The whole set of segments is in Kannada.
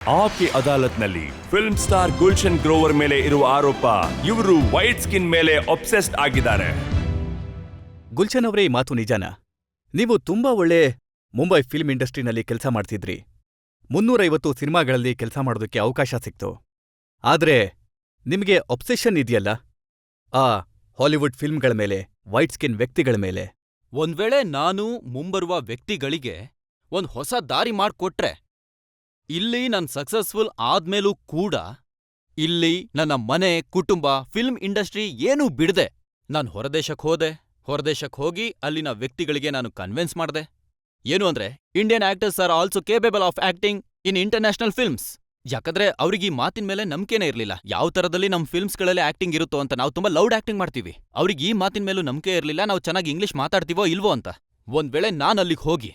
ಆಕೆ ಅದಾಲತ್ನಲ್ಲಿ ಫಿಲ್ಮ್ ಸ್ಟಾರ್ ಗುಲ್ಶನ್ ಗ್ರೋವರ್ ಮೇಲೆ ಇರುವ ಆರೋಪ ಇವರು ವೈಟ್ ಸ್ಕಿನ್ ಮೇಲೆ ಒಬ್ಸೆಸ್ಡ್ ಆಗಿದ್ದಾರೆ. ಗುಲ್ಶನ್ ಅವರೇ, ಈ ಮಾತು ನಿಜಾನಾ? ನೀವು ತುಂಬಾ ಒಳ್ಳೆ ಮುಂಬೈ ಫಿಲ್ಮ್ ಇಂಡಸ್ಟ್ರಿನಲ್ಲಿ ಕೆಲಸ ಮಾಡ್ತಿದ್ರಿ. 350 ಸಿನಿಮಾಗಳಲ್ಲಿ ಕೆಲಸ ಮಾಡೋದಕ್ಕೆ ಅವಕಾಶ ಸಿಕ್ತು. ಆದ್ರೆ ನಿಮ್ಗೆ ಒಬ್ಸೆಷನ್ ಇದೆಯಲ್ಲ ಆ ಹಾಲಿವುಡ್ ಫಿಲ್ಮ್ಗಳ ಮೇಲೆ, ವೈಟ್ ಸ್ಕಿನ್ ವ್ಯಕ್ತಿಗಳ ಮೇಲೆ. ಒಂದ್ವೇಳೆ ನಾನು ಮುಂಬರುವ ವ್ಯಕ್ತಿಗಳಿಗೆ ಒಂದ್ ಹೊಸ ದಾರಿ ಮಾಡ್ಕೊಟ್ರೆ, ಇಲ್ಲಿ ನನ್ ಸಕ್ಸಸ್ಫುಲ್ ಆದ್ಮೇಲೂ ಕೂಡ ಇಲ್ಲಿ ನನ್ನ ಮನೆ, ಕುಟುಂಬ, ಫಿಲ್ಮ್ ಇಂಡಸ್ಟ್ರಿ ಏನೂ ಬಿಡ್ದೆ ನಾನ್ ಹೊರದೇಶಕ್ ಹೋಗಿ ಅಲ್ಲಿನ ವ್ಯಕ್ತಿಗಳಿಗೆ ನಾನು ಕನ್ವಿನ್ಸ್ ಮಾಡ್ದೆ. ಏನು ಅಂದ್ರೆ, Indian actors are also capable of acting in international films. ಯಾಕಂದ್ರೆ ಅವ್ರಿಗೆ ಈ ಮಾತಿನ ಮೇಲೆ ನಂಬಿಕೆನೇ ಇರ್ಲಿಲ್ಲ. ಯಾವ ತರದಲ್ಲಿ ನಮ್ ಫಿಲ್ಮ್ಸ್ಗಳಲ್ಲಿ ಆಕ್ಟಿಂಗ್ ಇರುತ್ತೋ ಅಂತ. ನಾವು ತುಂಬಾ ಲೌಡ್ ಆಕ್ಟಿಂಗ್ ಮಾಡ್ತೀವಿ. ಅವ್ರಿಗೆ ಈ ಮಾತಿನ ಮೇಲೂ ನಂಬಿಕೆ ಇರ್ಲಿಲ್ಲ, ನಾವು ಚೆನ್ನಾಗಿ ಇಂಗ್ಲಿಷ್ ಮಾತಾಡ್ತೀವೋ ಇಲ್ವೋ ಅಂತ. ಒಂದ್ ವೇಳೆ ನಾನ್ ಅಲ್ಲಿಗ್ ಹೋಗಿ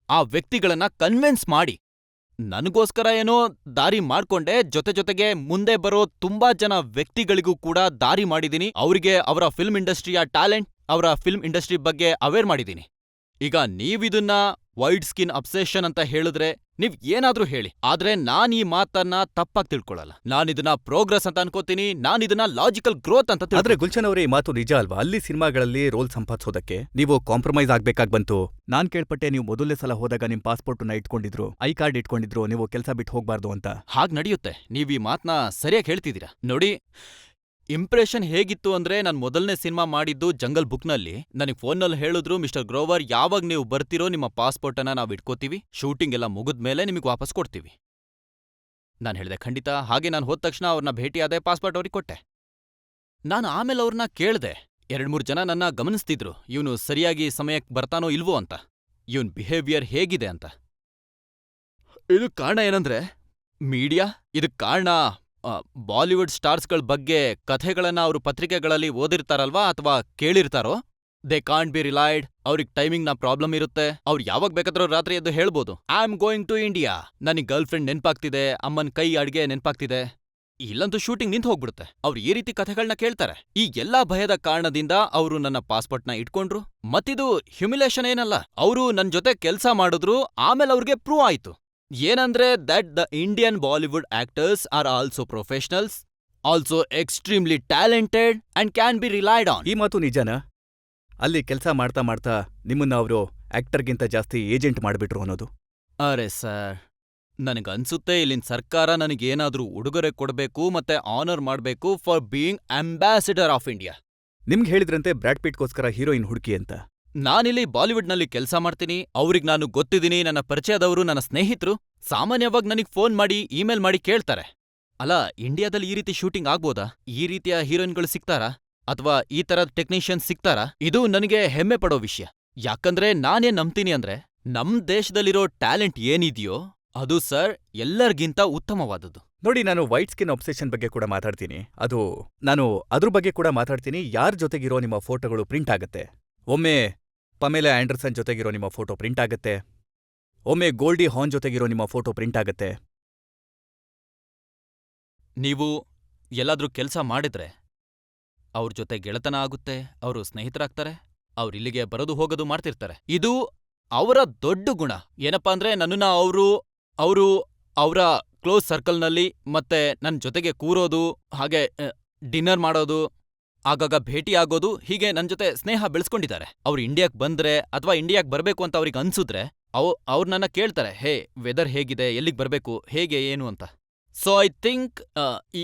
ಆ ವ್ಯಕ್ತಿಗಳನ್ನ ಕನ್ವಿನ್ಸ್ ಮಾಡಿ ನನಗೋಸ್ಕರ ಏನೋ ದಾರಿ ಮಾಡ್ಕೊಂಡೆ, ಜೊತೆಗೆ ಮುಂದೆ ಬರೋ ತುಂಬಾ ಜನ ವ್ಯಕ್ತಿಗಳಿಗೂ ಕೂಡ ದಾರಿ ಮಾಡಿದೀನಿ. ಅವ್ರಿಗೆ ಅವರ ಫಿಲ್ಮ್ ಇಂಡಸ್ಟ್ರಿಯ ಟ್ಯಾಲೆಂಟ್, ಅವರ ಫಿಲ್ಮ್ ಇಂಡಸ್ಟ್ರಿ ಬಗ್ಗೆ ಅವೇರ್ ಮಾಡಿದೀನಿ. ಈಗ ನೀವಿದನ್ನ ವೈಟ್ ಸ್ಕಿನ್ ಅಬ್ಸೆಷನ್ ಅಂತ ಹೇಳಿದ್ರೆ ನೀವ್ ಏನಾದ್ರೂ ಹೇಳಿ, ಆದ್ರೆ ನಾನ್ ಈ ಮಾತನ್ನ ತಪ್ಪಾಗಿ ತಿಳ್ಕೊಳಲ್ಲ. ನಾನಿದನ್ನ ಪ್ರೋಗ್ರೆಸ್ ಅಂತ ಅನ್ಕೋತೀನಿ, ನಾನಿದನ್ನ ಲಾಜಿಕಲ್ ಗ್ರೋತ್ ಅಂತ ಆದ್ರೆ ಗುಲ್ಶನ್ ಅವರೇ, ಈ ಮಾತು ನಿಜ ಅಲ್ವಾ? ಅಲ್ಲಿ ಸಿನಿಮಾಗಳಲ್ಲಿ ರೋಲ್ ಸಂಪಾದಿಸೋದಕ್ಕೆ ನೀವು ಕಾಂಪ್ರಮೈಸ್ ಆಗ್ಬೇಕಾಗ್ ಬಂತು. ನಾನ್ ಕೇಳ್ಪಟ್ಟೆ ನೀವು ಮೊದಲನೇ ಸಲ ಹೋದಾಗ ನಿಮ್ ಪಾಸ್ಪೋರ್ಟ್ನ ಇಟ್ಕೊಂಡಿದ್ರು, ಐ ಕಾರ್ಡ್ ಇಟ್ಕೊಂಡಿದ್ರು, ನೀವು ಕೆಲ್ಸ ಬಿಟ್ಟು ಹೋಗ್ಬಾರ್ದು ಅಂತ. ಹಾಗ್ ನಡೆಯುತ್ತೆ. ನೀವ್ ಈ ಮಾತ್ನ ಸರಿಯಾಗಿ ಹೇಳ್ತಿದ್ದೀರಾ. ನೋಡಿ, ಇಂಪ್ರೆಷನ್ ಹೇಗಿತ್ತು ಅಂದ್ರೆ, ನಾನ್ ಮೊದಲನೇ ಸಿನಿಮಾ ಮಾಡಿದ್ದು ಜಂಗಲ್ ಬುಕ್ನಲ್ಲಿ. ನನಗ್ ಫೋನ್ನಲ್ಲಿ ಹೇಳಿದ್ರು, ಮಿಸ್ಟರ್ ಗ್ರೋವರ್, ಯಾವಾಗ ನೀವು ಬರ್ತಿರೋ ನಿಮ್ಮ ಪಾಸ್ಪೋರ್ಟನ್ನ ನಾವ್ ಇಟ್ಕೋತೀವಿ, ಶೂಟಿಂಗ್ ಎಲ್ಲ ಮುಗಿದ್ಮೇಲೆ ನಿಮಗೆ ವಾಪಸ್ ಕೊಡ್ತೀವಿ. ನಾನ್ ಹೇಳ್ದೆ ಖಂಡಿತ. ಹಾಗೆ ನಾನು ಹೋದ ತಕ್ಷಣ ಅವ್ರನ್ನ ಭೇಟಿಯಾದೆ, ಪಾಸ್ಪೋರ್ಟ್ ಅವ್ರಿಗೆ ಕೊಟ್ಟೆ. ನಾನು ಆಮೇಲೆ ಅವ್ರನ್ನ ಕೇಳ್ದೆ. 2-3 ಜನ ನನ್ನ ಗಮನಿಸ್ತಿದ್ರು, ಇವನು ಸರಿಯಾಗಿ ಸಮಯಕ್ಕೆ ಬರ್ತಾನೋ ಇಲ್ವೋ ಅಂತ, ಇವನ್ ಬಿಹೇವಿಯರ್ ಹೇಗಿದೆ ಅಂತ. ಇದಕ್ ಕಾರಣ ಏನಂದ್ರೆ ಮೀಡಿಯಾ. ಇದಕ್ ಕಾರಣ ಬಾಲಿವುಡ್ ಸ್ಟಾರ್ಸ್ಗಳ ಬಗ್ಗೆ ಕಥೆಗಳನ್ನ ಅವರು ಪತ್ರಿಕೆಗಳಲ್ಲಿ ಓದಿರ್ತಾರಲ್ವಾ ಅಥವಾ ಕೇಳಿರ್ತಾರೋ. They can't be relied. ಅವ್ರಿಗೆ ಟೈಮಿಂಗ್ನ ಪ್ರಾಬ್ಲಮ್ ಇರುತ್ತೆ. ಅವ್ರು ಯಾವಾಗ ಬೇಕಾದ್ರೂ ರಾತ್ರಿ ಎದ್ದು ಹೇಳ್ಬೋದು, I am going to India, ನನಗ್ ಗರ್ಲ್ ಫ್ರೆಂಡ್ ನೆನ್ಪಾಗ್ತಿದೆ, ಅಮ್ಮನ್ ಕೈ ಅಡ್ಗೆ ನೆನ್ಪಾಗ್ತಿದೆ. ಇಲ್ಲಂತೂ ಶೂಟಿಂಗ್ ನಿಂತು ಹೋಗ್ಬಿಡುತ್ತೆ. ಅವ್ರು ಈ ರೀತಿ ಕಥೆಗಳನ್ನ ಕೇಳ್ತಾರೆ. ಈ ಎಲ್ಲಾ ಭಯದ ಕಾರಣದಿಂದ ಅವರು ನನ್ನ ಪಾಸ್ಪೋರ್ಟ್ನ ಇಟ್ಕೊಂಡ್ರು. ಮತ್ತಿದು ಹ್ಯುಮಿಲೇಷನ್ ಏನಲ್ಲ, ಅವರು ನನ್ ಜೊತೆ ಕೆಲ್ಸ ಮಾಡಿದ್ರು. ಆಮೇಲೆ ಅವ್ರಿಗೆ ಪ್ರೂವ್ ಆಯ್ತು ಏನಂದ್ರೆ, that the Indian Bollywood actors are also professionals, also extremely talented and can be relied on. ಈ ಮಾತು ನಿಜನಾ? ಅಲ್ಲಿ ಕೆಲಸ ಮಾಡ್ತಾ ಮಾಡ್ತಾ ನಿಮ್ಮನ್ನ ಅವರು ಆಕ್ಟರ್ಗಿಂತ ಜಾಸ್ತಿ ಏಜೆಂಟ್ ಮಾಡ್ಬಿಟ್ರು ಅನ್ನೋದು? ಅರೆ ಸರ್, ನನಗನ್ಸುತ್ತೆ ಇಲ್ಲಿನ ಸರ್ಕಾರ ನನಗೇನಾದ್ರೂ ಉಡುಗೊರೆ ಕೊಡ್ಬೇಕು ಮತ್ತೆ ಆನರ್ ಮಾಡ್ಬೇಕು for being ambassador of India. ನಿಮ್ಗೆ ಹೇಳಿದ್ರಂತೆ ಬ್ರಾಡ್ ಪಿಟ್ಗೋಸ್ಕರ ಹೀರೋಯಿನ್ ಹುಡುಕಿ ಅಂತ. ನಾನಿಲ್ಲಿ ಬಾಲಿವುಡ್ನಲ್ಲಿ ಕೆಲ್ಸ ಮಾಡ್ತೀನಿ. ಅವ್ರಿಗೆ ನಾನು ಗೊತ್ತಿದ್ದೀನಿ, ನನ್ನ ಪರಿಚಯದವರು, ನನ್ನ ಸ್ನೇಹಿತರು. ಸಾಮಾನ್ಯವಾಗಿ ನನಗ್ ಫೋನ್ ಮಾಡಿ, ಇಮೇಲ್ ಮಾಡಿ ಕೇಳ್ತಾರೆ, ಅಲ್ಲ ಇಂಡಿಯಾದಲ್ಲಿ ಈ ರೀತಿ ಶೂಟಿಂಗ್ ಆಗ್ಬೋದಾ, ಈ ರೀತಿಯ ಹೀರೋಯಿನ್ಗಳು ಸಿಗ್ತಾರಾ, ಅಥವಾ ಈ ತರದ್ ಟೆಕ್ನಿಷಿಯನ್ಸ್ ಸಿಗ್ತಾರಾ? ಇದು ನನಗೆ ಹೆಮ್ಮೆ ಪಡೋ ವಿಷಯ. ಯಾಕಂದ್ರೆ ನಾನೇನ್ ನಂಬ್ತೀನಿ ಅಂದ್ರೆ, ನಮ್ ದೇಶದಲ್ಲಿರೋ ಟ್ಯಾಲೆಂಟ್ ಏನಿದೆಯೋ ಅದು ಸರ್ ಎಲ್ಲರಿಗಿಂತ ಉತ್ತಮವಾದದ್ದು. ನೋಡಿ, ನಾನು ವೈಟ್ ಸ್ಕಿನ್ ಒಬ್ಸೆಷನ್ ಬಗ್ಗೆ ಕೂಡ ಮಾತಾಡ್ತೀನಿ. ನಾನು ಅದ್ರ ಬಗ್ಗೆ ಕೂಡ ಮಾತಾಡ್ತೀನಿ. ಯಾರ್ ಜೊತೆಗಿರೋ ನಿಮ್ಮ ಫೋಟೋಗಳು ಪ್ರಿಂಟ್ ಆಗತ್ತೆ. ಒಮ್ಮೆ ಪಮೇಲಾ ಆಂಡರ್ಸನ್ ಜೊತೆಗಿರೋ ನಿಮ್ಮ ಫೋಟೋ ಪ್ರಿಂಟ್ ಆಗತ್ತೆ, ಒಮ್ಮೆ ಗೋಲ್ಡಿ ಹಾನ್ ಜೊತೆಗಿರೋ ನಿಮ್ಮ ಫೋಟೋ ಪ್ರಿಂಟ್ ಆಗತ್ತೆ. ನೀವು ಎಲ್ಲಾದ್ರೂ ಕೆಲ್ಸ ಮಾಡಿದ್ರೆ ಅವ್ರ ಜೊತೆ ಗೆಳೆತನ ಆಗುತ್ತೆ, ಅವರು ಸ್ನೇಹಿತರಾಗ್ತಾರೆ, ಅವ್ರಿಲ್ಲಿಗೆ ಬರೋದು ಹೋಗೋದು ಮಾಡ್ತಿರ್ತಾರೆ. ಇದು ಅವರ ದೊಡ್ಡ ಗುಣ. ಏನಪ್ಪಾ ಅಂದ್ರೆ, ನನ್ನನ್ನ ಅವರು ಅವರ ಕ್ಲೋಸ್ ಸರ್ಕಲ್ನಲ್ಲಿ ಮತ್ತೆ ನನ್ ಜೊತೆಗೆ ಕೂರೋದು, ಹಾಗೆ ಡಿನ್ನರ್ ಮಾಡೋದು, ಆಗಾಗ ಭೇಟಿ ಆಗೋದು, ಹೀಗೆ ನನ್ ಜೊತೆ ಸ್ನೇಹ ಬೆಳೆಸ್ಕೊಂಡಿದ್ದಾರೆ. ಅವ್ರು ಇಂಡಿಯಾಕ್ ಬಂದ್ರೆ ಅಥವಾ ಇಂಡಿಯಾಕ್ ಬರ್ಬೇಕು ಅಂತ ಅವ್ರಿಗೆ ಅನ್ಸುದ್ರೆ ಅವ್ರು ನನ್ನ ಕೇಳ್ತಾರೆ, ಹೇ ವೆದರ್ ಹೇಗಿದೆ, ಎಲ್ಲಿಗ್ ಬರ್ಬೇಕು, ಹೇಗೆ ಏನು ಅಂತ. ಸೊ ಐ ಥಿಂಕ್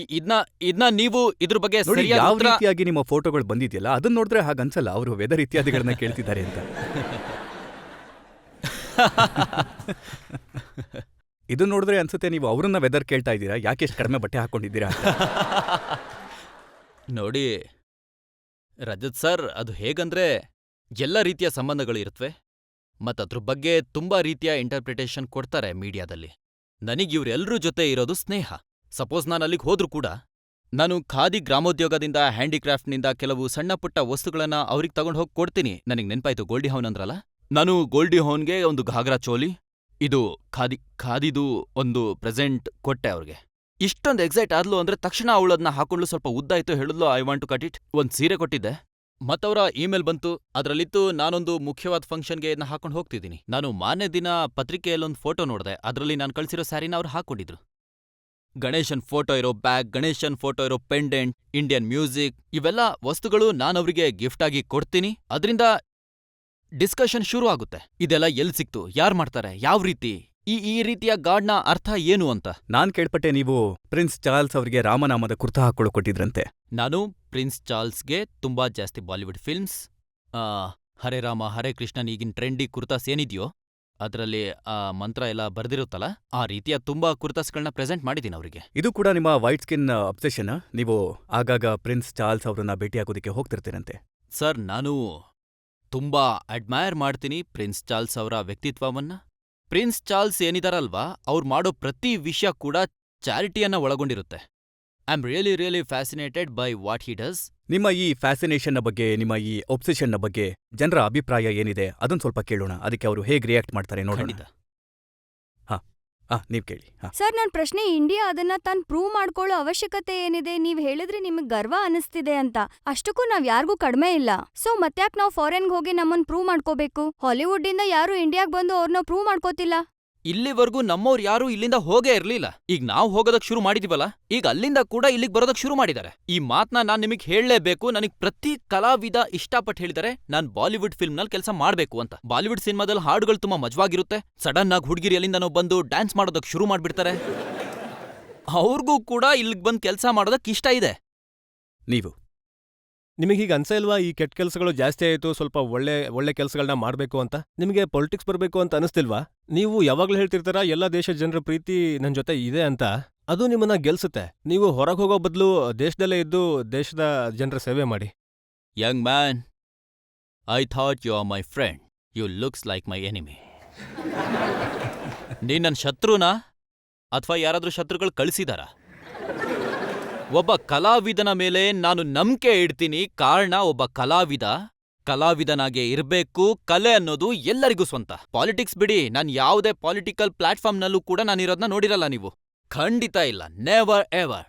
ಇದನ್ನ ನೀವು ಇದ್ರ ಬಗ್ಗೆ ನೋಡಿ, ಸರಿಯಾದ ಯಾವ ಉತ್ತರ- ರೀತಿಯಾಗಿ ನಿಮ್ಮ ಫೋಟೋಗಳು ಬಂದಿದೆಯಲ್ಲ ಅದನ್ನ ನೋಡಿದ್ರೆ ಹಾಗನ್ಸಲ್ಲ ಅವರು ವೆದರ್ ಇತ್ಯಾದಿಗಳನ್ನ ಕೇಳ್ತಿದ್ದಾರೆ ಅಂತ. ಇದನ್ನ ನೋಡಿದ್ರೆ ಅನ್ಸುತ್ತೆ ನೀವು ಅವ್ರನ್ನ ವೆದರ್ ಕೇಳ್ತಾ ಇದ್ದೀರಾ, ಯಾಕೆ ಎಷ್ಟು ಕಡಿಮೆ ಬಟ್ಟೆ ಹಾಕೊಂಡಿದ್ದೀರಾ ಅಂತ. ನೋಡಿ ರಜತ್ ಸರ್, ಅದು ಹೇಗಂದ್ರೆ, ಎಲ್ಲ ರೀತಿಯ ಸಂಬಂಧಗಳು ಇರುತ್ತವೆ ಮತ್ತದ್ರ ಬಗ್ಗೆ ತುಂಬಾ ರೀತಿಯ ಇಂಟರ್ಪ್ರಿಟೇಷನ್ ಕೊಡ್ತಾರೆ ಮೀಡಿಯಾದಲ್ಲಿ. ನನಗ್ ಇವ್ರೆಲ್ರೂ ಜೊತೆ ಇರೋದು ಸ್ನೇಹ. ಸಪೋಸ್ ನಾನು ಅಲ್ಲಿಗೆ ಹೋದ್ರೂ ಕೂಡ ನಾನು ಖಾದಿ ಗ್ರಾಮೋದ್ಯೋಗದಿಂದ, ಹ್ಯಾಂಡಿಕ್ರಾಫ್ಟ್ನಿಂದ ಕೆಲವು ಸಣ್ಣ ಪುಟ್ಟ ವಸ್ತುಗಳನ್ನ ಅವ್ರಿಗೆ ತಗೊಂಡ್ ಹೋಗಿ ಕೊಡ್ತೀನಿ. ನನಗ್ ನೆನ್ಪಾಯ್ತು, ಗೋಲ್ಡಿ ಹೌನ್ ಅಂದ್ರಲ್ಲ, ನಾನು ಗೋಲ್ಡಿ ಹೌನ್ಗೆ ಒಂದು ಘಾಗ್ರಾ ಚೋಲಿ, ಇದು ಖಾದಿದು ಒಂದು ಪ್ರೆಸೆಂಟ್ ಕೊಟ್ಟೆ ಅವ್ರಿಗೆ. ಇಷ್ಟೊಂದು ಎಕ್ಸೈಟ್ ಆದ್ಲು ಅಂದ್ರೆ ತಕ್ಷಣ ಅವಳದ್ನ ಹಾಕೊಂಡ್ಲು. ಸ್ವಲ್ಪ ಉದ್ದ ಆಯ್ತು, ಹೇಳಿದ್ಲು I want to cut it. ಒಂದ್ ಸೀರೆ ಕೊಟ್ಟಿದ್ದೆ, ಮತ್ತವರ ಇಮೇಲ್ ಬಂತು. ಅದ್ರಲ್ಲಿತ್ತು, ನಾನೊಂದು ಮುಖ್ಯವಾದ ಫಂಕ್ಷನ್ಗೆ ಇದನ್ನ ಹಾಕೊಂಡ್ ಹೋಗ್ತಿದ್ದೀನಿ. ನಾನು ಮಾನ್ಯ ದಿನ ಪತ್ರಿಕೆಯಲ್ಲೊಂದು ಫೋಟೋ ನೋಡ್ದೆ, ಅದ್ರಲ್ಲಿ ನಾನು ಕಳ್ಸಿರೋ ಸ್ಯಾರಿನ ಅವ್ರು ಹಾಕೊಂಡಿದ್ರು. ಗಣೇಶನ್ ಫೋಟೋ ಇರೋ ಬ್ಯಾಗ್, ಗಣೇಶನ್ ಫೋಟೋ ಇರೋ ಪೆಂಡೆಂಟ್, ಇಂಡಿಯನ್ ಮ್ಯೂಸಿಕ್ ಇವೆಲ್ಲ ವಸ್ತುಗಳು ನಾನವ್ರಿಗೆ ಗಿಫ್ಟ್ ಆಗಿ ಕೊಡ್ತೀನಿ. ಅದ್ರಿಂದ ಡಿಸ್ಕಷನ್ ಶುರು ಆಗುತ್ತೆ. ಇದೆಲ್ಲ ಎಲ್ ಸಿಕ್ತು, ಯಾರ್ ಮಾಡ್ತಾರೆ, ಯಾವ್ ರೀತಿ, ಈ ರೀತಿಯ ಗಾರ್ಡ್ನ ಅರ್ಥ ಏನು ಅಂತ. ನಾನ್ ಕೇಳ್ಪಟ್ಟೆ ನೀವು ಪ್ರಿನ್ಸ್ ಚಾರ್ಲ್ಸ್ ಅವರಿಗೆ ರಾಮನಾಮದ ಕುರ್ತಾ ಹಾಕೊಳ್ಳೋ ಕೊಟ್ಟಿದ್ರಂತೆ. ನಾನು ಪ್ರಿನ್ಸ್ ಚಾರ್ಲ್ಸ್ಗೆ ತುಂಬಾ ಜಾಸ್ತಿ ಬಾಲಿವುಡ್ ಫಿಲ್ಮ್ಸ್, ಹರೇ ರಾಮ ಹರೇ ಕೃಷ್ಣನ್ ಈಗಿನ ಟ್ರೆಂಡಿ ಕುರ್ತಾಸ್ ಏನಿದ್ಯೋ ಅದ್ರಲ್ಲಿ ಆ ಮಂತ್ರ ಎಲ್ಲ ಬರ್ದಿರುತ್ತಲ್ಲ, ಆ ರೀತಿಯ ತುಂಬಾ ಕುರ್ತಾಸ್ಗಳನ್ನ ಪ್ರೆಸೆಂಟ್ ಮಾಡಿದ್ದೀನಿ ಅವ್ರಿಗೆ. ಇದು ಕೂಡ ನಿಮ್ಮ ವೈಟ್ ಸ್ಕಿನ್ ಅಬ್ಸೆಷನ್? ನೀವು ಆಗಾಗ ಪ್ರಿನ್ಸ್ ಚಾರ್ಲ್ಸ್ ಅವರನ್ನ ಭೇಟಿಯಾಗೋದಕ್ಕೆ ಹೋಗ್ತಿರ್ತೀರಂತೆ. ಸರ್, ನಾನು ತುಂಬಾ ಅಡ್ಮೈರ್ ಮಾಡ್ತೀನಿ ಪ್ರಿನ್ಸ್ ಚಾರ್ಲ್ಸ್ ಅವರ ವ್ಯಕ್ತಿತ್ವವನ್ನ. ಪ್ರಿನ್ಸ್ ಚಾರ್ಲ್ಸ್ ಏನಿದಾರಲ್ವಾ, ಅವ್ರು ಮಾಡೋ ಪ್ರತಿ ವಿಷಯ ಕೂಡ ಚಾರಿಟಿಯನ್ನ ಒಳಗೊಂಡಿರುತ್ತೆ. I am really fascinated by what he does. ನಿಮ್ಮ ಈ ಫ್ಯಾಸಿನೇಷನ್ನ ಬಗ್ಗೆ, ನಿಮ್ಮ ಈ ಒಬ್ಸೆಷನ್ನ ಬಗ್ಗೆ ಜನರ ಅಭಿಪ್ರಾಯ ಏನಿದೆ ಅದನ್ನ ಸ್ವಲ್ಪ ಕೇಳೋಣ. ಅದಕ್ಕೆ ಅವರು ಹೇಗೆ ರಿಯಾಕ್ಟ್ ಮಾಡ್ತಾರೆ ನೋಡೋಣ. ಖಂಡಿತ. ನೀವ್ ಕೇಳಿ. ಸರ್, ನನ್ ಪ್ರಶ್ನೆ ಇಂಡಿಯಾ ಅದನ್ನ ತಾನ್ ಪ್ರೂವ್ ಮಾಡ್ಕೊಳ್ಳೋ ಅವಶ್ಯಕತೆ ಏನಿದೆ? ನೀವ್ ಹೇಳಿದ್ರೆ ನಿಮಗ್ ಗರ್ವ ಅನಿಸ್ತಿದೆ ಅಂತ. ಅಷ್ಟಕ್ಕೂ ನಾವ್ ಯಾರಿಗೂ ಕಡಿಮೆ ಇಲ್ಲ. ಸೊ ಮತ್ತ್ಯಾಕ್ ನಾವ್ ಫಾರೆನ್ಗ್ ಹೋಗಿ ನಮ್ಮನ್ ಪ್ರೂವ್ ಮಾಡ್ಕೋಬೇಕು? ಹಾಲಿವುಡ್ ಇಂದ ಯಾರು ಇಂಡಿಯಾಗ್ ಬಂದು ಅವ್ರನ್ನ ಪ್ರೂವ್ ಮಾಡ್ಕೋತಿಲ್ಲ. ಇಲ್ಲಿವರೆಗೂ ನಮ್ಮವ್ರು ಯಾರೂ ಇಲ್ಲಿಂದ ಹೋಗೇ ಇರ್ಲಿಲ್ಲ. ಈಗ ನಾವು ಹೋಗೋದಕ್ ಶುರು ಮಾಡಿದೀವಲ್ಲ, ಈಗ ಅಲ್ಲಿಂದ ಕೂಡ ಇಲ್ಲಿಗ್ ಬರೋದಕ್ ಶುರು ಮಾಡಿದ್ದಾರೆ. ಈ ಮಾತ್ನ ನಾನ್ ನಿಮಗ್ ಹೇಳಲೇಬೇಕು. ನನಗ್ ಪ್ರತಿ ಕಲಾವಿದ ಇಷ್ಟಪಟ್ಟು ಹೇಳಿದ್ದಾರೆ ನಾನ್ ಬಾಲಿವುಡ್ ಫಿಲ್ಮ್ನಲ್ಲಿ ಕೆಲಸ ಮಾಡ್ಬೇಕು ಅಂತ. ಬಾಲಿವುಡ್ ಸಿನಿಮಾದಲ್ಲಿ ಹಾಡುಗಳು ತುಂಬಾ ಮಜವಾಗಿರುತ್ತೆ. ಸಡನ್ ಆಗಿ ಹುಡುಗಿರಿ ಎಲ್ಲಿಂದನೋ ಬಂದು ಡ್ಯಾನ್ಸ್ ಮಾಡೋದಕ್ ಶುರು ಮಾಡ್ಬಿಡ್ತಾರೆ. ಅವ್ರಿಗೂ ಕೂಡ ಇಲ್ಲಿಗ್ ಬಂದ್ ಕೆಲಸ ಮಾಡೋದಕ್ ಇಷ್ಟ ಇದೆ. ನೀವು ನಿಮಗೆ ಹೀಗೆ ಅನ್ಸ ಇಲ್ವಾ, ಈ ಕೆಟ್ಟ ಕೆಲಸಗಳು ಜಾಸ್ತಿ ಆಯಿತು, ಸ್ವಲ್ಪ ಒಳ್ಳೆ ಕೆಲಸಗಳನ್ನ ಮಾಡಬೇಕು ಅಂತ? ನಿಮಗೆ ಪೊಲಿಟಿಕ್ಸ್ ಬರಬೇಕು ಅಂತ ಅನಿಸ್ತಿಲ್ವಾ? ನೀವು ಯಾವಾಗಲೂ ಹೇಳ್ತಿರ್ತಾರ ಎಲ್ಲ ದೇಶದ ಜನರ ಪ್ರೀತಿ ನನ್ನ ಜೊತೆ ಇದೆ ಅಂತ. ಅದು ನಿಮ್ಮನ್ನ ಗೆಲ್ಸುತ್ತೆ. ನೀವು ಹೊರಗೆ ಹೋಗೋ ಬದಲು ದೇಶದಲ್ಲೇ ಇದ್ದು ದೇಶದ ಜನರ ಸೇವೆ ಮಾಡಿ. Young man, I thought you are my friend, you looks like my enemy. ನೀನ್ ನನ್ನ ಶತ್ರುನಾ ಅಥವಾ ಯಾರಾದ್ರೂ ಶತ್ರುಗಳು ಕಳಿಸಿದಾರ? ಒಬ್ಬ ಕಲಾವಿದನ ಮೇಲೆ ನಾನು ನಂಬಿಕೆ ಇಡ್ತೀನಿ. ಕಾರಣ, ಒಬ್ಬ ಕಲಾವಿದನಾಗೆ ಇರ್ಬೇಕು. ಕಲೆ ಅನ್ನೋದು ಎಲ್ಲರಿಗೂ ಸ್ವಂತ. ಪಾಲಿಟಿಕ್ಸ್ ಬಿಡಿ, ನಾನ್ ಯಾವುದೇ ಪಾಲಿಟಿಕಲ್ ಪ್ಲಾಟ್ಫಾರ್ಮ್ನಲ್ಲೂ ಕೂಡ ನಾನಿರೋದ್ನ ನೋಡಿರಲ್ಲ ನೀವು. ಖಂಡಿತ ಇಲ್ಲ, ನೆವರ್ ಎವರ್.